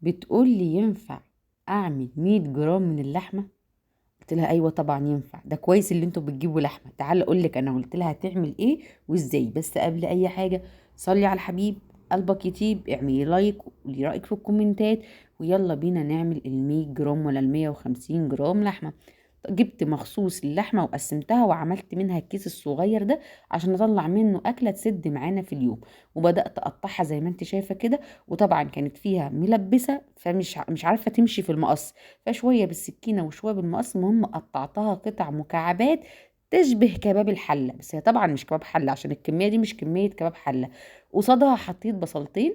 بتقول لي ينفع اعمل 100 جرام من اللحمه؟ قلت لها ايوه طبعا ينفع، ده كويس اللي انتوا بتجيبوا لحمه. تعال اقول لك انا قلت لها هتعمل ايه وازاي. بس قبل اي حاجه صلي على الحبيب، قلبك يطيب، اعملي لايك وقولي رايك في الكومنتات، ويلا بينا نعمل ال 100 جرام ولا ال 150 جرام لحمه. جبت مخصوص اللحمه وقسمتها وعملت منها الكيس الصغير ده عشان اطلع منه اكله تسد معانا في اليوم. وبدات اقطعها زي ما انت شايفه كده، وطبعا كانت فيها ملبسه فمش مش عارفه تمشي في المقص، فشويه بالسكينه وشويه بالمقص. المهم قطعتها قطع مكعبات تشبه كباب الحله، بس هي طبعا مش كباب حله عشان الكميه دي مش كميه كباب حله. قصادها حطيت بصلتين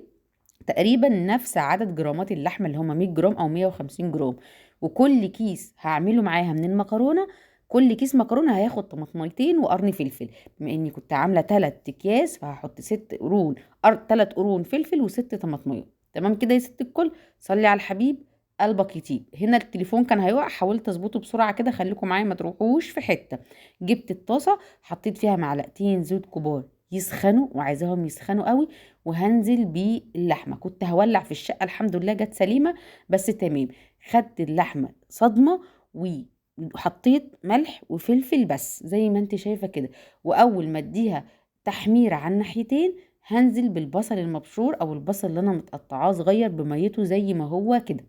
تقريبا نفس عدد جرامات اللحمه اللي هما 100 جرام او 150 جرام. وكل كيس هعمله معاها من المكرونه، كل كيس مكرونه هياخد طماطميتين وقرن فلفل. بما اني كنت عامله 3 اكياس فهحط 6 قرون، 3 قرون فلفل وست طماطميه. تمام كده يا ست الكل، صلي على الحبيب، قلبك يطيب. هنا التليفون كان هيقع، حاولت اظبطه بسرعه كده، خليكم معايا ما تروحوش في حته. جبت الطاسه، حطيت فيها معلقتين زيت كبار يسخنوا، وعايزاهم يسخنوا قوي، وهنزل باللحمه. كنت هولع في الشقه، الحمد لله جت سليمه بس تمام. خدت اللحمه صدمه وحطيت ملح وفلفل بس زي ما انت شايفه كده. واول ما اديها تحميره على الناحيتين هنزل بالبصل المبشور او البصل اللي انا متقطعاه صغير بميته زي ما هو كده،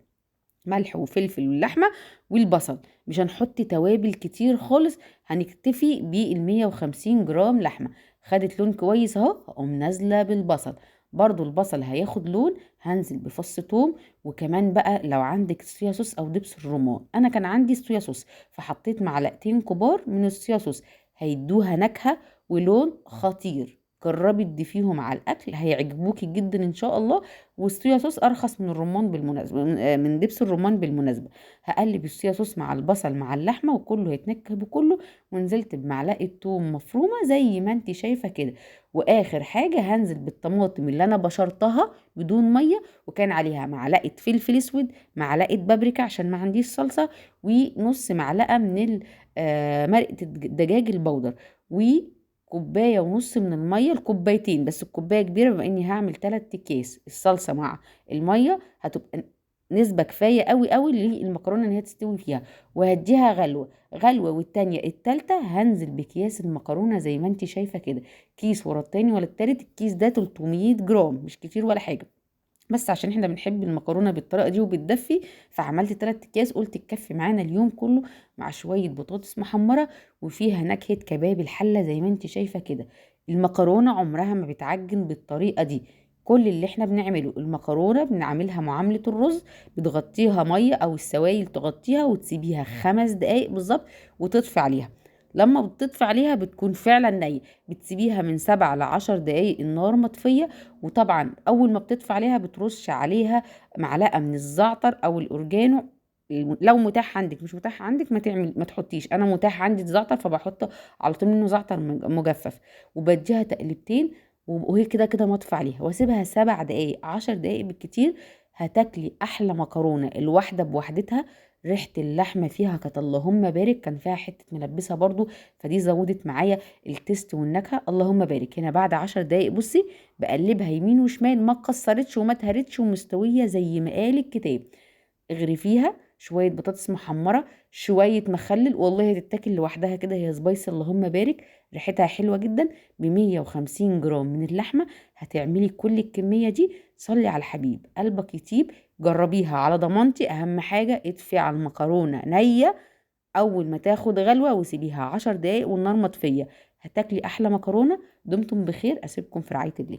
ملح وفلفل واللحمه والبصل. مش هنحط توابل كتير خالص، هنكتفي بال 150 جرام لحمه. خدت لون كويس اهو، هقوم نازله بالبصل. برضو البصل هياخد لون، هنزل بفص توم. وكمان بقى لو عندك صويا صوص او دبس الرمان، انا كان عندي صويا صوص فحطيت معلقتين كبار من الصويا صوص، هيدوها نكهه ولون خطير. جربي تضيفيهم على الاكل هيعجبوكي جدا ان شاء الله. والصويا صوص ارخص من الرمان بالمناسبه، من دبس الرمان بالمناسبه. هقلب الصويا صوص مع البصل مع اللحمه وكله هيتنكه بكله. ونزلت بمعلقه توم مفرومه زي ما انت شايفه كده. واخر حاجه هنزل بالطماطم اللي انا بشرتها بدون ميه، وكان عليها معلقه فلفل اسود، معلقه بابريكا عشان ما عنديش صلصه، ونص معلقه من مرقه الدجاج البودر، كوبايه ونص من الميه، الكوبايتين بس الكوبايه كبيره بما اني هعمل 3 اكياس. الصلصه مع الميه هتبقى نسبه كفايه قوي قوي للمكرونه ان هي تستوي فيها. وهديها غلوه غلوه، والتانيه التالته هنزل بكياس المكرونه زي ما انت شايفه كده، كيس ورا التاني ولا التالت. الكيس ده 300 جرام، مش كتير ولا حاجه، بس عشان احنا بنحب المكرونه بالطريقه دي وبتدفي فعملت 3 اكياس، قلت تكفي معانا اليوم كله، مع شويه بطاطس محمره وفيها نكهه كباب الحله زي ما انت شايفه كده. المكرونه عمرها ما بتعجن بالطريقه دي. كل اللي احنا بنعمله المكرونه بنعملها معامله الرز، بتغطيها ميه او السوائل تغطيها وتسيبيها 5 دقايق بالظبط وتطفي عليها. لما بتطفي عليها بتكون فعلا نية، بتسيبيها من 7 ل10 دقايق النار مطفية. وطبعا اول ما بتطفي عليها بترش عليها معلقه من الزعتر او الاورجانو، لو متاح عندك. مش متاح عندك ما تحطيش. انا متاح عندي الزعتر فبحط على طول منه زعتر مجفف. وبديها تقلبتين وهي كده كده مطفي عليها، واسيبها 7 دقايق 10 دقايق بالكتير. هتاكلي احلى مكرونه الواحده بوحدتها. ريحه اللحمه فيها كانت اللهم بارك، كان فيها حته ملبسه برضو فدي زودت معايا التست والنكهه اللهم بارك. هنا بعد 10 دقايق بصي بقلبها يمين وشمال، ما اتكسرتش وما اتهرتش ومستويه زي ما قال الكتاب. اغرفيها شويه بطاطس محمره، شويه مخلل، والله هتتاكل لوحدها كده، هي سبايسي اللهم بارك. ريحتها حلوه جدا. ب 150 جرام من اللحمه هتعملي كل الكميه دي. صلي على الحبيب، قلبك يطيب. جربيها على ضمانتي. اهم حاجه اطفي على المكرونه نيه اول ما تاخد غلوه وسيبيها 10 دقايق والنار مطفيه. هتاكلي احلى مكرونه. دمتم بخير، اسيبكم في رعايه الله.